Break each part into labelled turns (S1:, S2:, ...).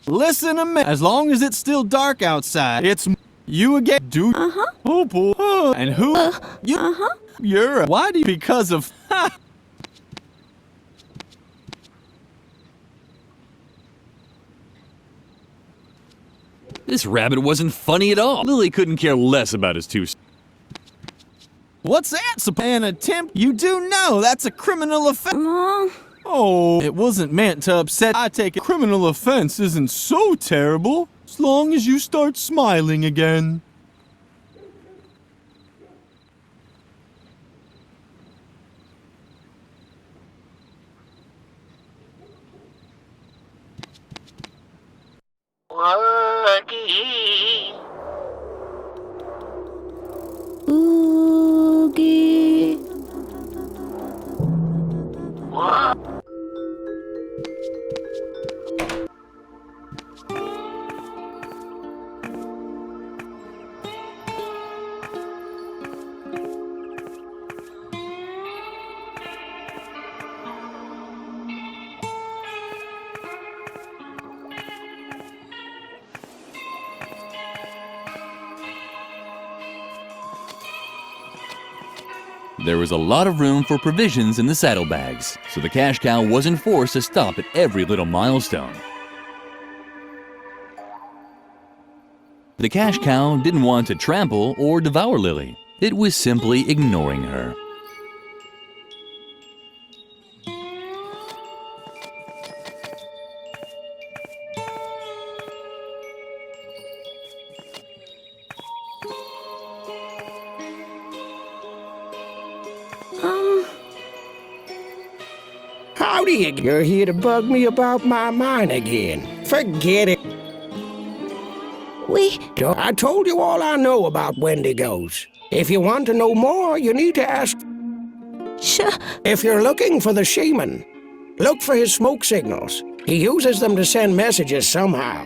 S1: Listen to me. As long as it's still dark outside, it's you again, dude. Oh boy. And who? You. You're. Why do you? Because of.
S2: This rabbit wasn't funny at all. Lily couldn't care less about his two.
S1: What's that? An attempt? You do know that's a criminal offense. Oh, it wasn't meant to upset. I take it. Criminal offense isn't so terrible as long as you start smiling again.
S3: Oogie.
S2: There was a lot of room for provisions in the saddlebags, so the cash cow wasn't forced to stop at every little milestone. The cash cow didn't want to trample or devour Lily. It was simply ignoring her.
S4: Howdy, you're here to bug me about my mine again. Forget it. I told you all I know about Wendigos. If you want to know more, you need to ask. If you're looking for the shaman, look for his smoke signals. He uses them to send messages somehow.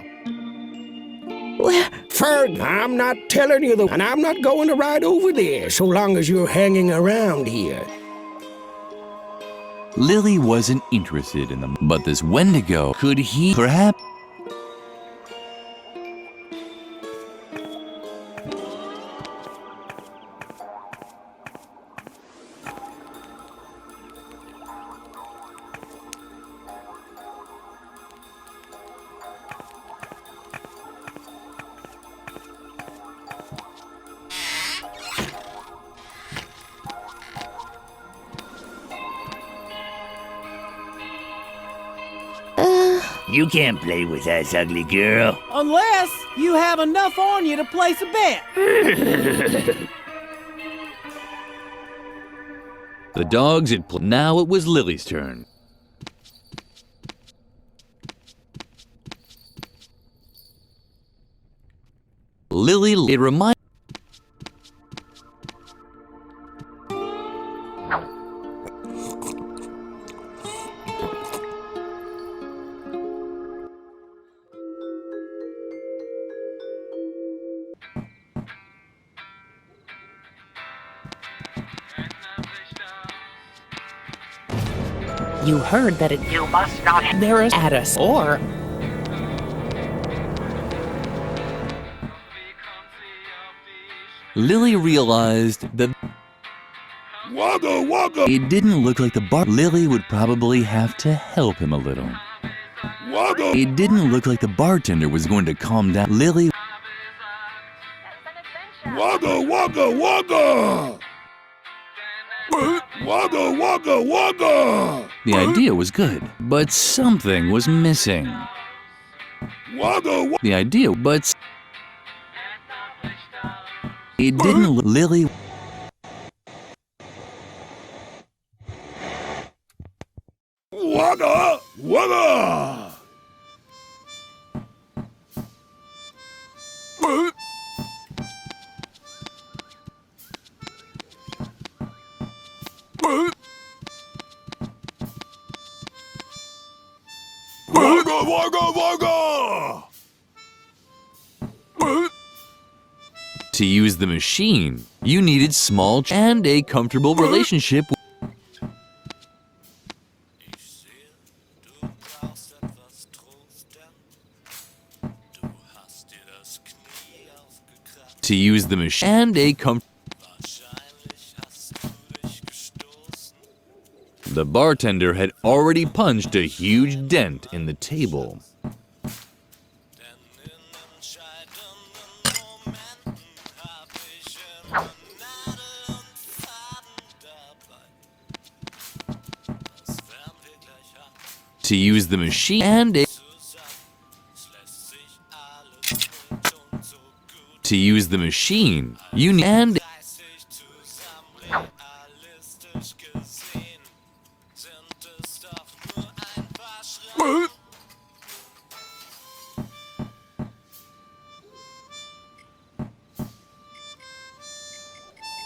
S3: Where?
S4: Ferg, I'm not telling you and I'm not going to ride over there so long as you're hanging around here.
S2: Lily wasn't interested in them, but this Wendigo, could he perhaps?
S5: You can't play with us, ugly girl.
S6: Unless you have enough on you to place a bet.
S2: The dogs had now it was Lily's turn. Lily, it reminded.
S6: You heard that it.
S5: You must not have.
S6: There is at us, or.
S2: Lily realized that
S7: Wagga wagga!
S2: it didn't look like the bar. Lily would probably have to help him a little.
S7: Wagga!
S2: It didn't look like the bartender was going to calm down. Lily.
S7: Wagga wagga wagga! Wagga wagga wagga!
S2: The idea was good, but something was missing.
S7: Wagga wagga!
S2: The idea, but it didn't look. Lily.
S7: Wagga wagga! Wagga wagga wagga!
S2: To use the machine, you needed small and a comfortable relationship. to use the machine and a The bartender had already punched a huge dent in the table. To use the machine and a To use the machine, you need and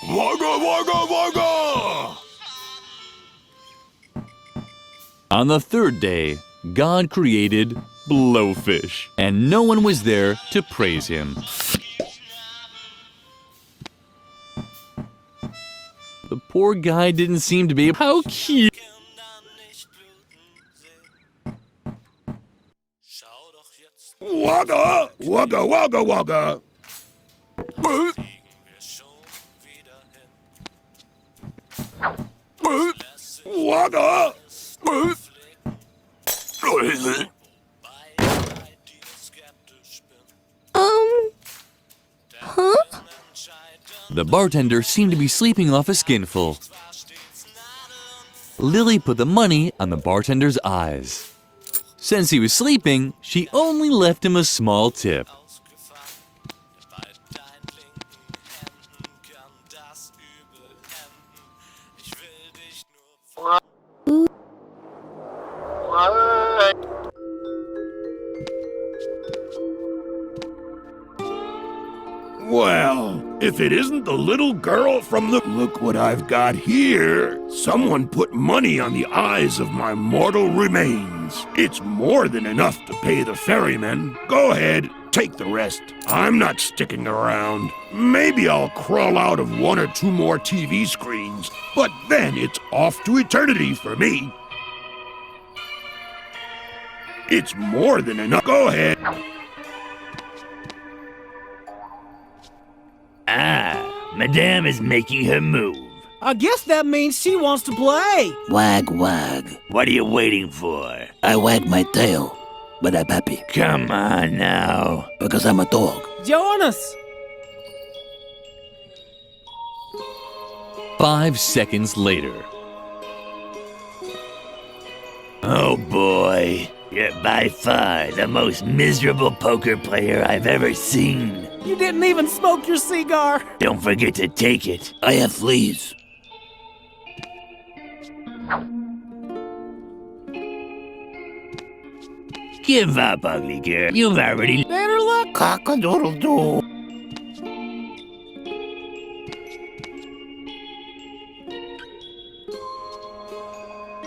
S7: Wagga, wagga, wagga!
S2: On the third day, God created Blowfish, and no one was there to praise him. The poor guy didn't seem to be how cute.
S7: Wagga, wagga, wagga, wagga! Wagga!
S2: The bartender seemed to be sleeping off a skinful. Lily put the money on the bartender's eyes. Since he was sleeping, she only left him a small tip.
S7: Well, if it isn't the little girl from the... Look what I've got here. Someone put money on the eyes of my mortal remains. It's more than enough to pay the ferryman. Go ahead, take the rest. I'm not sticking around. Maybe I'll crawl out of one or two more TV screens, but then it's off to eternity for me. It's more than enough. Go ahead.
S5: Ah, Madame is making her move.
S6: I guess that means she wants to play.
S8: Wag, wag.
S5: What are you waiting for?
S8: I wag my tail, but I'm happy
S5: Come on now.
S8: because I'm a dog.
S6: Join us.
S2: 5 seconds later.
S5: Oh boy, you're by far the most miserable poker player I've ever seen.
S6: You didn't even smoke your cigar.
S5: Don't forget to take it.
S8: I have fleas.
S5: Give up, ugly girl. You've already...
S6: Better luck.
S8: Cock-a-doodle-doo.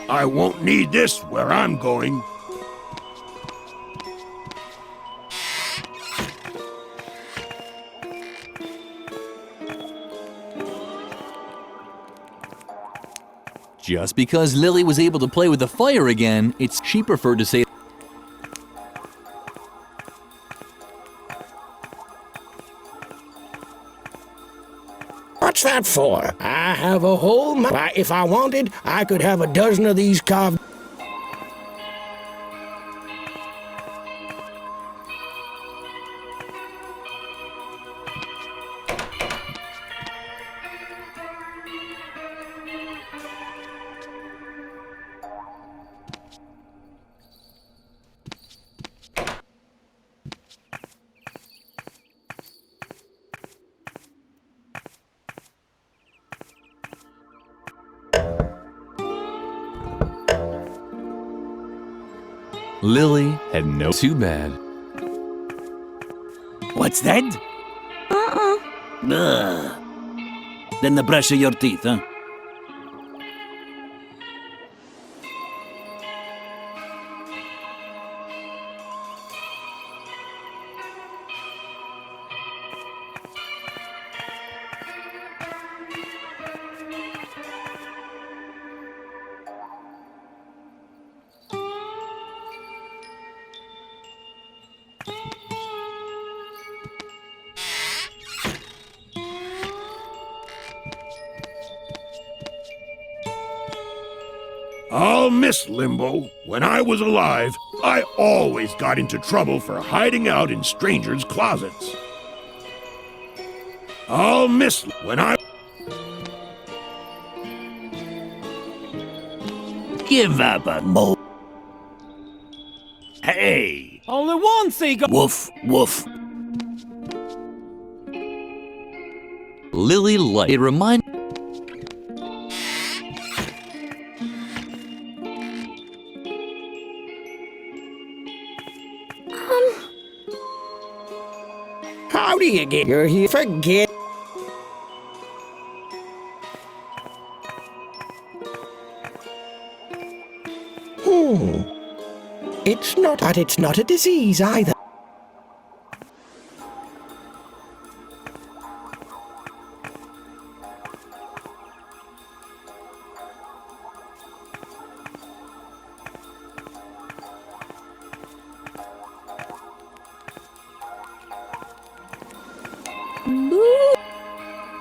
S7: I won't need this where I'm going.
S2: Just because Lily was able to play with the fire again, she preferred to say
S4: What's that for? I have a whole... Why, if I wanted, I could have a dozen of these carved...
S2: Lily had no too bad.
S8: What's that? Ugh. Then the brush of your teeth, huh?
S7: I'll miss Limbo. When I was alive, I always got into trouble for hiding out in strangers' closets. I'll miss when I...
S5: Give up a mo. Hey!
S6: Only one seagull.
S8: Woof, woof.
S2: Lily liked it. Remind.
S4: How do you get your here? Forget. It's not, but it's not a disease either.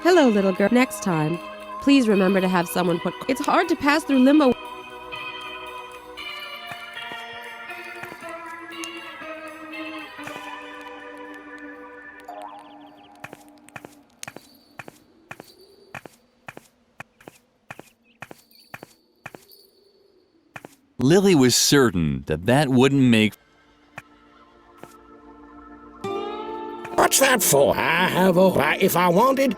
S9: Hello, little girl. Next time, please remember to have someone put... It's hard to pass through limbo.
S2: Lily was certain that wouldn't make.
S4: What's that for? I have a... If I wanted...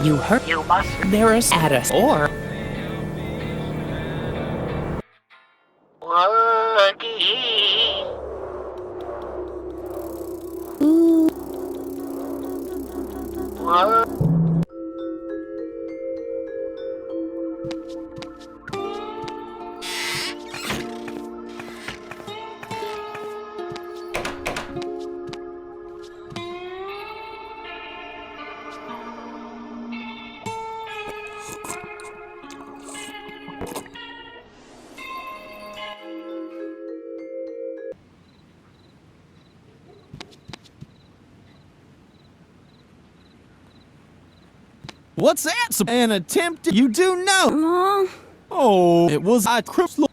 S10: You heard? You must. There is at us or.
S1: What's that? An attempt? You do know. Oh, it was I crystal.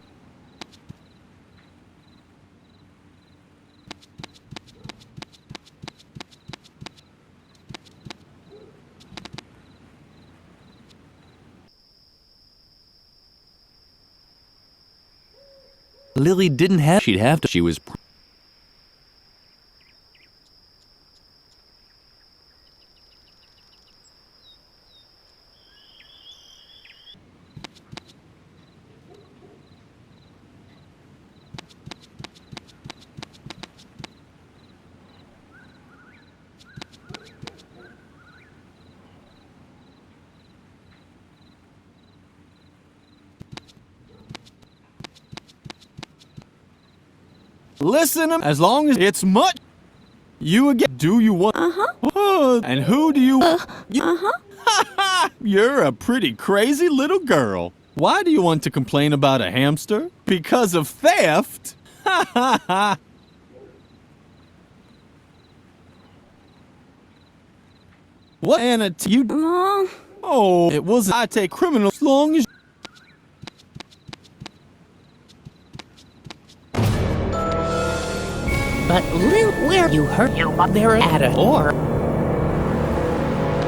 S2: Lily didn't have. She'd have to. She was.
S1: Listen, as long as it's much. You again. Do you want? And who do you? You're a pretty crazy little girl. Why do you want to complain about a hamster? Because of theft? What? Anna, you. Oh, it wasn't. I take criminals as long as.
S10: But where you heard? You must. There at us or.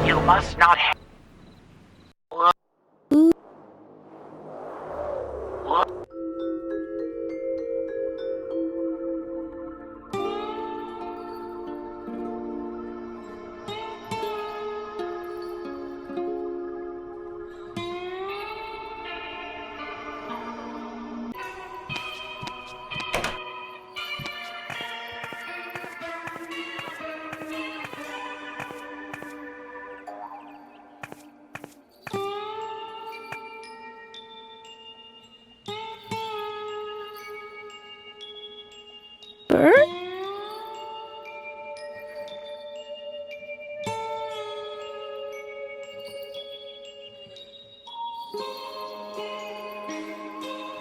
S10: You must not have.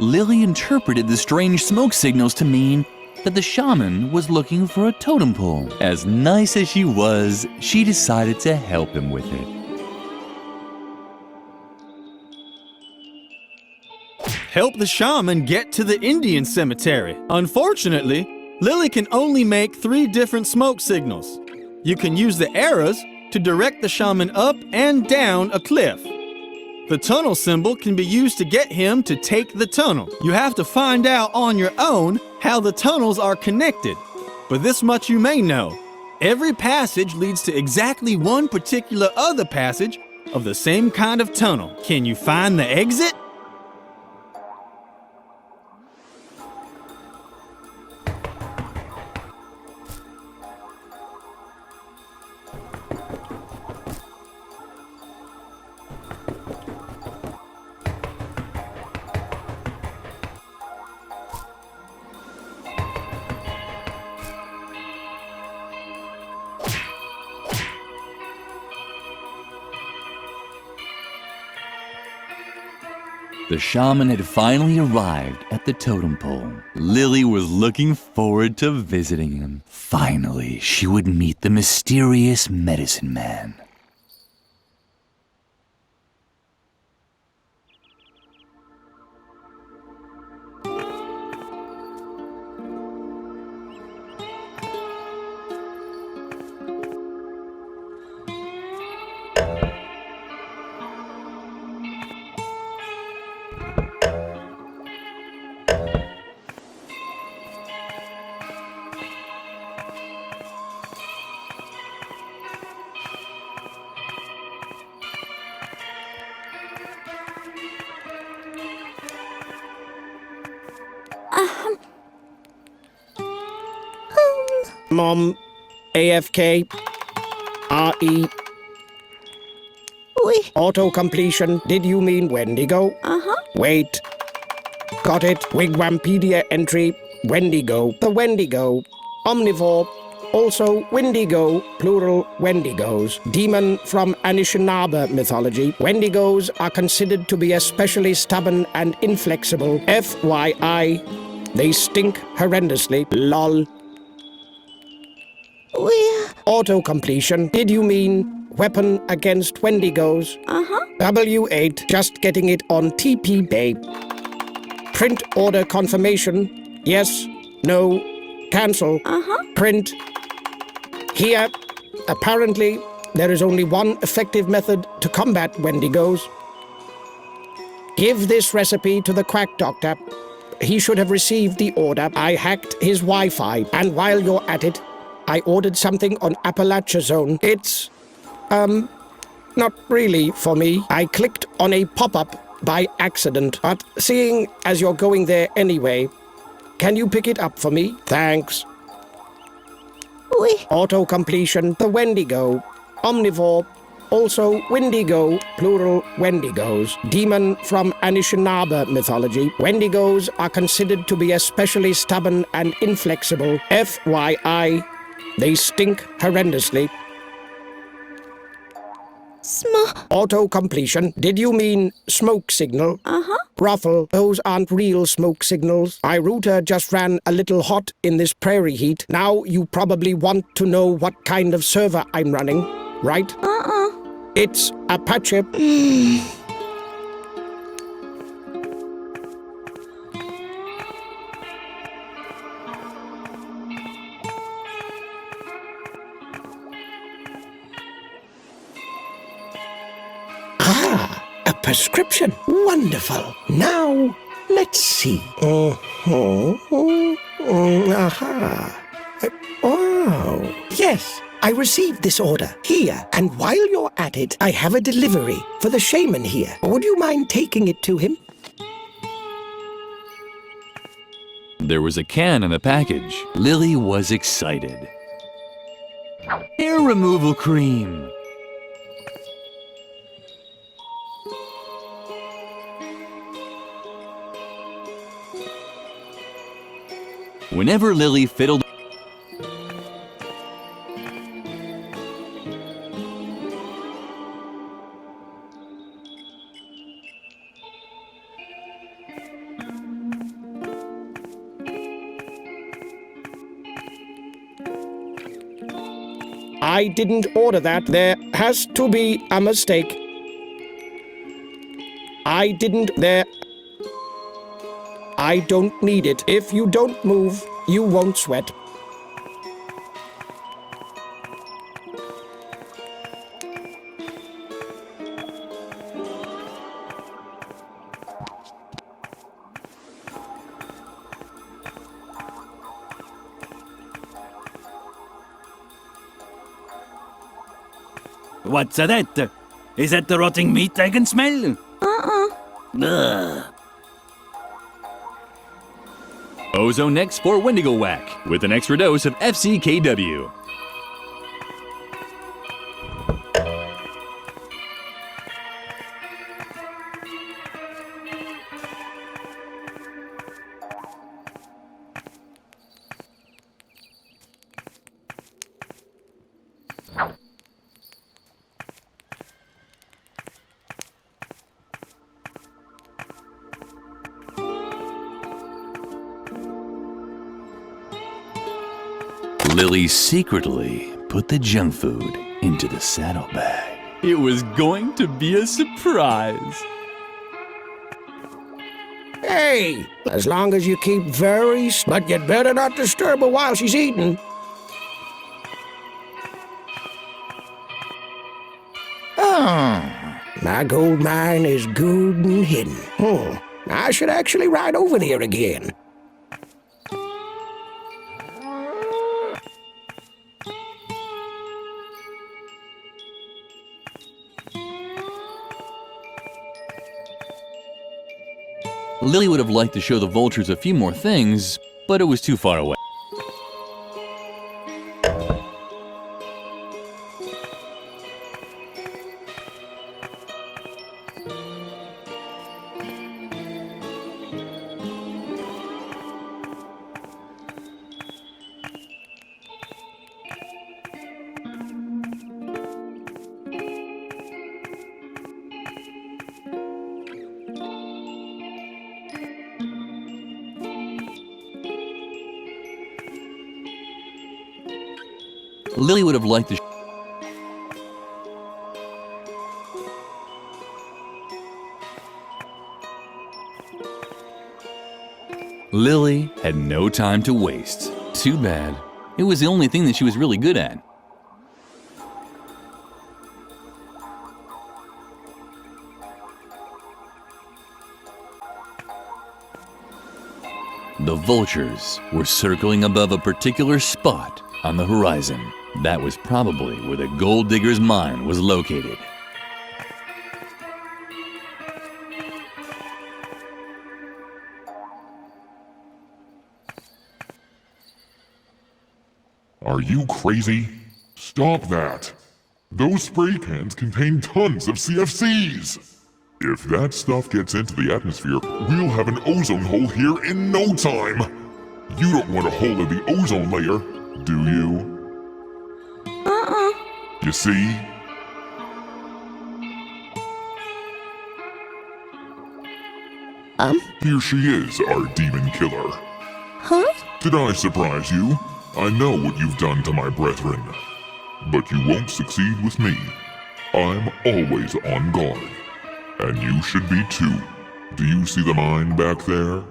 S2: Lily interpreted the strange smoke signals to mean that the shaman was looking for a totem pole. As nice as she was, she decided to help him with it.
S1: Help the shaman get to the Indian cemetery. Unfortunately, Lily can only make 3 different smoke signals. You can use the arrows to direct the shaman up and down a cliff. The tunnel symbol can be used to get him to take the tunnel. You have to find out on your own how the tunnels are connected. But this much you may know. Every passage leads to exactly one particular other passage of the same kind of tunnel. Can you find the exit?
S2: The shaman had finally arrived at the totem pole. Lily was looking forward to visiting him. Finally, she would meet the mysterious medicine man.
S4: Mom, AFK, RE.
S3: Oui.
S4: Auto-completion, did you mean Wendigo?
S3: Uh-huh.
S4: Wait. Got it. Wigwampedia entry, Wendigo. The Wendigo. Omnivore. Also, Wendigo, plural Wendigos. Demon from Anishinaabe mythology. Wendigos are considered to be especially stubborn and inflexible. FYI. They stink horrendously. LOL.
S3: Oui.
S4: Auto-completion. Did you mean weapon against Wendigos?
S3: Uh-huh.
S4: W8. Just getting it on TP Bay. Print order confirmation. Yes. No. Cancel.
S3: Uh-huh.
S4: Print. Here. Apparently, there is only one effective method to combat Wendigos. Give this recipe to the quack doctor. He should have received the order. I hacked his Wi-Fi. And while you're at it, I ordered something on Appalachia Zone. It's, not really for me. I clicked on a pop-up by accident, but seeing as you're going there anyway, can you pick it up for me? Thanks.
S3: Oui.
S4: Auto-completion, the Wendigo. Omnivore, also Wendigo, plural Wendigos. Demon from Anishinaabe mythology. Wendigos are considered to be especially stubborn and inflexible. FYI. They stink horrendously. Auto-completion. Did you mean smoke signal?
S3: Uh-huh.
S4: Ruffle, those aren't real smoke signals. My router just ran a little hot in this prairie heat. Now you probably want to know what kind of server I'm running, right? It's Apache. A prescription. Wonderful. Now, let's see. Oh, yes. I received this order here. And while you're at it, I have a delivery for the shaman here. Would you mind taking it to him?
S2: There was a can in the package. Lily was excited. Hair removal cream. Whenever Lily fiddled,
S4: I didn't order that. There has to be a mistake. I don't need it. If you don't move, you won't sweat.
S8: What's that? Is that the rotting meat I can smell? Ugh.
S2: Ozone next for Wendigo Whack with an extra dose of FCKW. Lily secretly put the junk food into the saddlebag. It was going to be a surprise.
S4: Hey, as long as you keep but you'd better not disturb her while she's eating. My gold mine is good and hidden. I should actually ride over there again.
S2: Lily would have liked to show the vultures a few more things, but it was too far away. Lily would have liked to Lily had no time to waste. Too bad. It was the only thing that she was really good at. The vultures were circling above a particular spot on the horizon. That was probably where the gold digger's mine was located.
S11: Are you crazy? Stop that! Those spray cans contain tons of CFCs! If that stuff gets into the atmosphere, we'll have an ozone hole here in no time! You don't want a hole in the ozone layer, do you? You see? Here she is, our demon killer.
S3: Huh?
S11: Did I surprise you? I know what you've done to my brethren. But you won't succeed with me. I'm always on guard. And you should be too. Do you see the mine back there?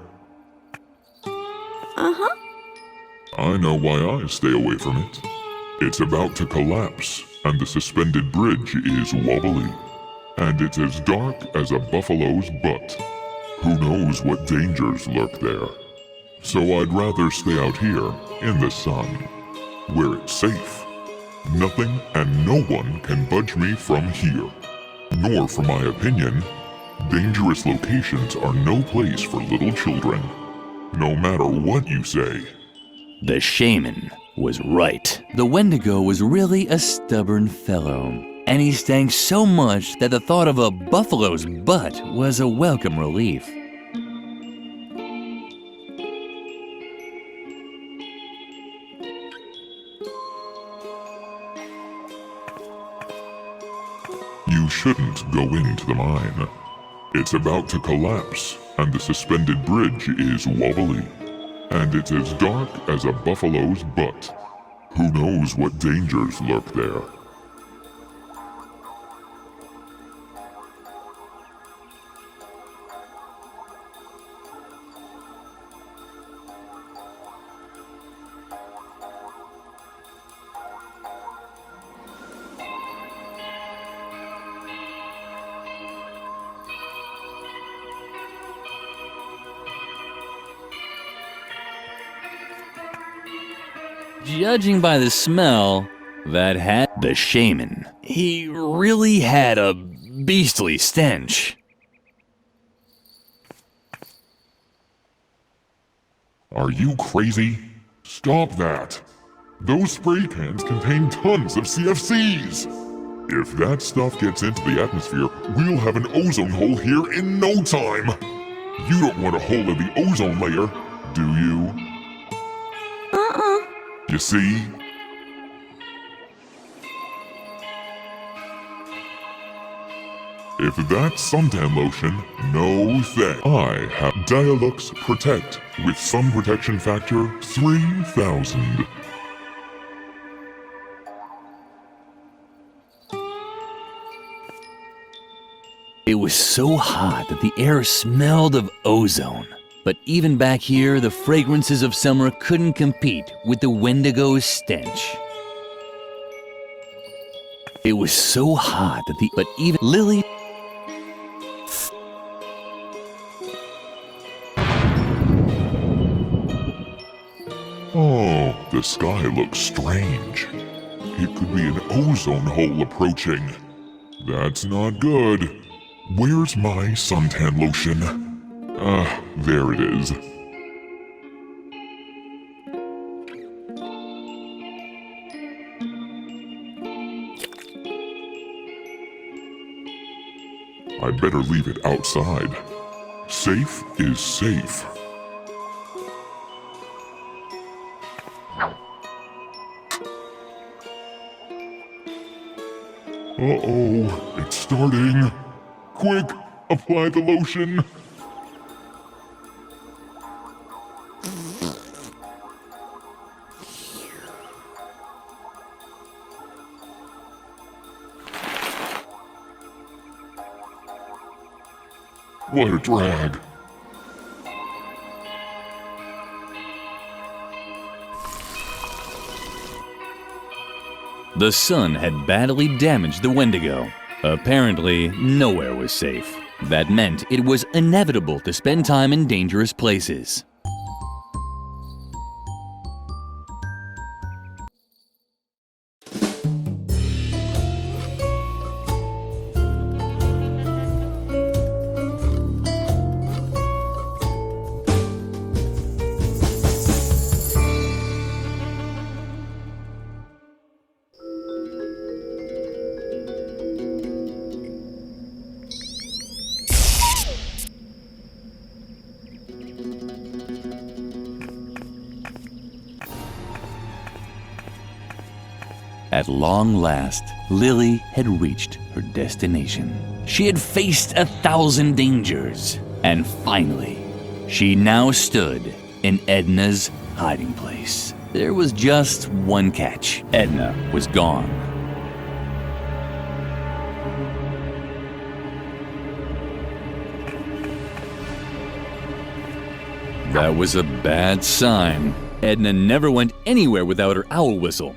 S11: I know why I stay away from it. It's about to collapse, and the suspended bridge is wobbly. And it's as dark as a buffalo's butt. Who knows what dangers lurk there? So I'd rather stay out here, in the sun, where it's safe. Nothing and no one can budge me from here. Nor, for my opinion, dangerous locations are no place for little children. No matter what you say.
S2: The shaman was right. The Wendigo was really a stubborn fellow, and he stank so much that the thought of a buffalo's butt was a welcome relief.
S11: You shouldn't go into the mine. It's about to collapse, and the suspended bridge is wobbly. And it's as dark as a buffalo's butt. Who knows what dangers lurk there?
S2: Judging by the smell, that had the shaman. He really had a beastly stench.
S11: Are you crazy? Stop that! Those spray cans contain tons of CFCs! If that stuff gets into the atmosphere, we'll have an ozone hole here in no time! You don't want a hole in the ozone layer, do you? You see? If that's suntan lotion, no thanks. I have Dialux Protect with sun protection factor 3000.
S2: It was so hot that the air smelled of ozone. But even back here, the fragrances of summer couldn't compete with the Wendigo's stench. It was so hot that but even Lily...
S11: Oh, the sky looks strange. It could be an ozone hole approaching. That's not good. Where's my suntan lotion? There it is. I better leave it outside. Safe is safe. Uh-oh, it's starting. Quick, apply the lotion. What a drag.
S2: The sun had badly damaged the Wendigo. Apparently, nowhere was safe. That meant it was inevitable to spend time in dangerous places. At long last, Lily had reached her destination. She had faced 1,000 dangers, and finally, she now stood in Edna's hiding place. There was just one catch. Edna was gone. That was a bad sign. Edna never went anywhere without her owl whistle.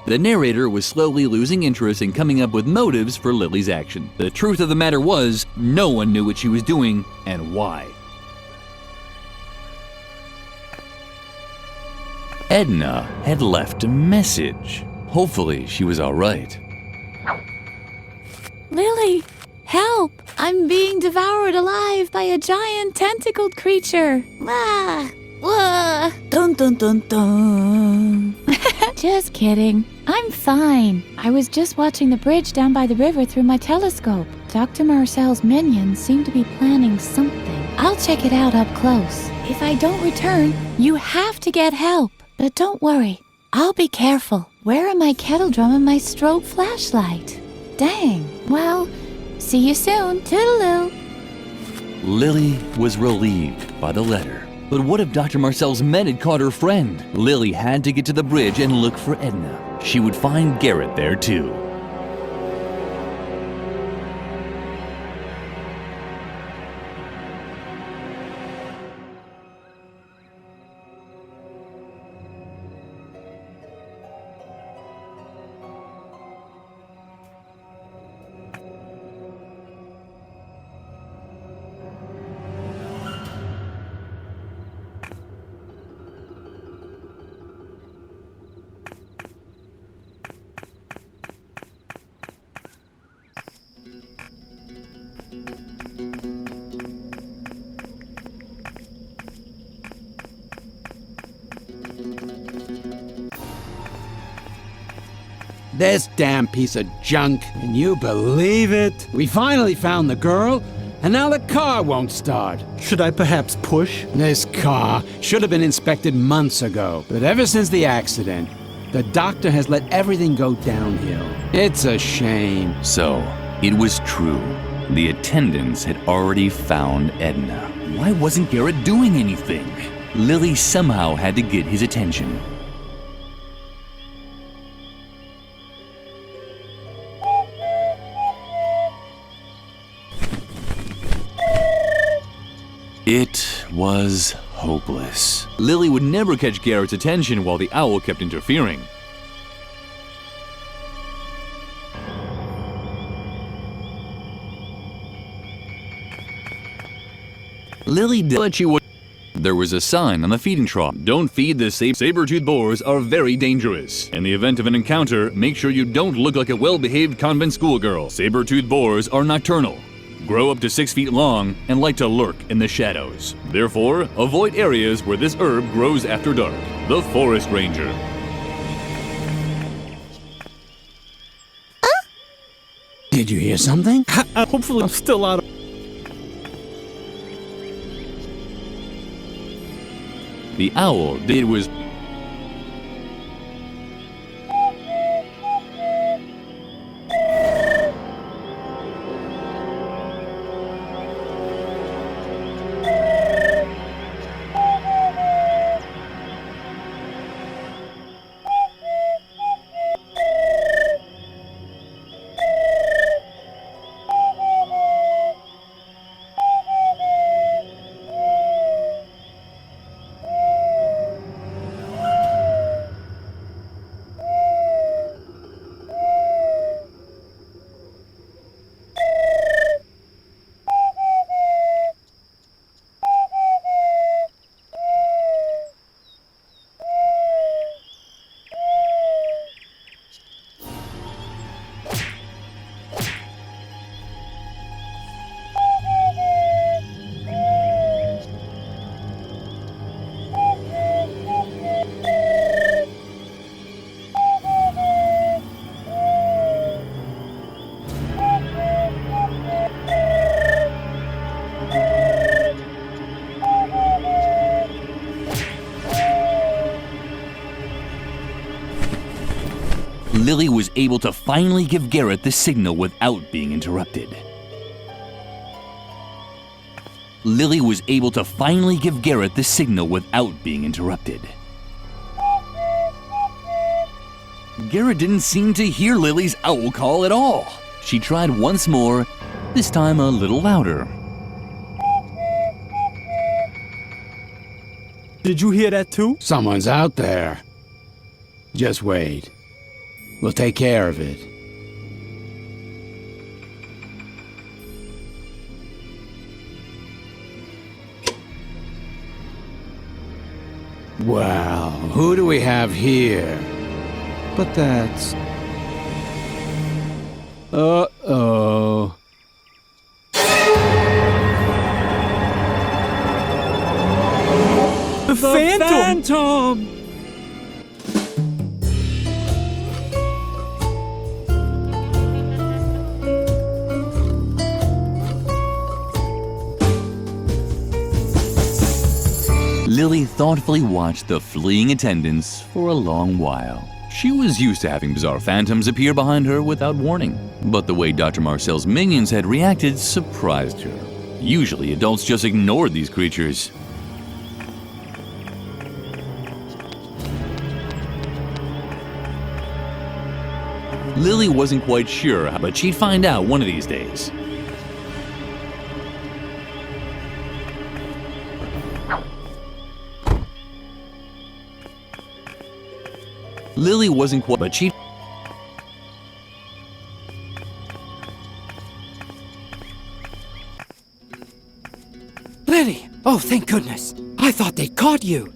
S2: The narrator was slowly losing interest in coming up with motives for Lily's action. The truth of the matter was, no one knew what she was doing and why. Edna had left a message. Hopefully, she was all right.
S3: Lily, help! I'm being devoured alive by a giant tentacled creature. Ah! Wah! Dun dun dun dun. Just kidding. I'm fine. I was just watching the bridge down by the river through my telescope. Dr. Marcel's minions seem to be planning something. I'll check it out up close. If I don't return, you have to get help. But don't worry. I'll be careful. Where are my kettle drum and my strobe flashlight? Dang. Well, see you soon. Toodaloo.
S2: Lily was relieved by the letter. But what if Dr. Marcel's men had caught her friend? Lily had to get to the bridge and look for Edna. She would find Garrett there too.
S12: This damn piece of junk. Can you believe it? We finally found the girl, and now the car won't start.
S1: Should I perhaps push?
S12: This car should have been inspected months ago, but ever since the accident, the doctor has let everything go downhill. It's a shame.
S2: So, it was true. The attendants had already found Edna. Why wasn't Garrett doing anything? Lily somehow had to get his attention. It was hopeless. Lily would never catch Garrett's attention while the owl kept interfering. Lily did what she would. There was a sign on the feeding trough. Don't feed the saber-toothed boars are very dangerous. In the event of an encounter, make sure you don't look like a well-behaved convent schoolgirl. Saber-toothed boars are nocturnal, grow up to 6 feet long, and like to lurk in the shadows. Therefore, avoid areas where this herb grows after dark. The Forest Ranger.
S12: Did you hear something?
S1: Hopefully I'm still out of...
S2: The owl did was... Lily was able to finally give Garrett the signal without being interrupted. Lily was able to finally give Garrett the signal without being interrupted. Garrett didn't seem to hear Lily's owl call at all. She tried once more, this time a little louder.
S1: Did you hear that too?
S12: Someone's out there. Just wait. We'll take care of it. Well, who do we have here? But that's... Uh-oh.
S1: The Phantom!
S2: Lily thoughtfully watched the fleeing attendants for a long while. She was used to having bizarre phantoms appear behind her without warning, but the way Dr. Marcel's minions had reacted surprised her. Usually, adults just ignored these creatures. Lily wasn't quite sure, but she'd find out one of these days. Lily wasn't quite, but she...
S13: Lily! Oh, thank goodness. I thought they'd caught you.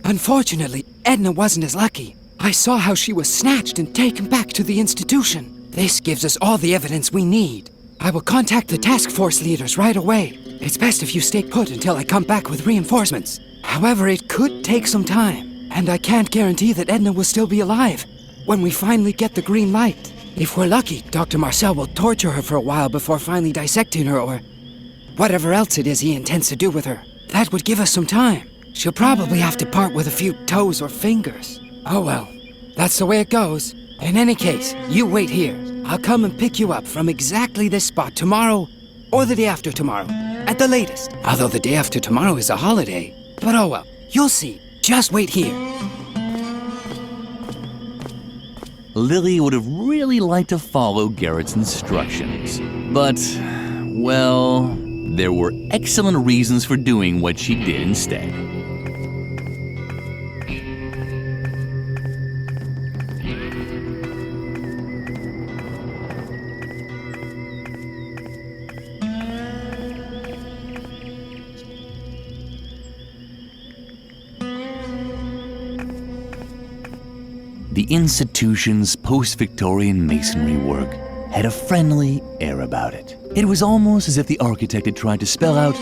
S13: Unfortunately, Edna wasn't as lucky. I saw how she was snatched and taken back to the institution. This gives us all the evidence we need. I will contact the task force leaders right away. It's best if you stay put until I come back with reinforcements. However, it could take some time, and I can't guarantee that Edna will still be alive when we finally get the green light. If we're lucky, Dr. Marcel will torture her for a while before finally dissecting her or whatever else it is he intends to do with her. That would give us some time. She'll probably have to part with a few toes or fingers. Oh well, that's the way it goes. In any case, you wait here. I'll come and pick you up from exactly this spot tomorrow or the day after tomorrow, at the latest. Although the day after tomorrow is a holiday. But oh well, you'll see. Just wait here.
S2: Lily would have really liked to follow Garrett's instructions. But, well, there were excellent reasons for doing what she did instead. The institution's post-Victorian masonry work had a friendly air about it. It was almost as if the architect had tried to spell out,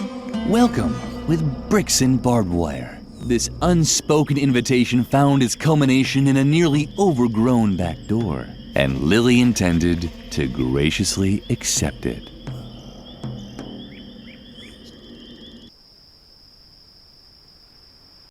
S2: "Welcome," with bricks and barbed wire. This unspoken invitation found its culmination in a nearly overgrown back door, and Lily intended to graciously accept it.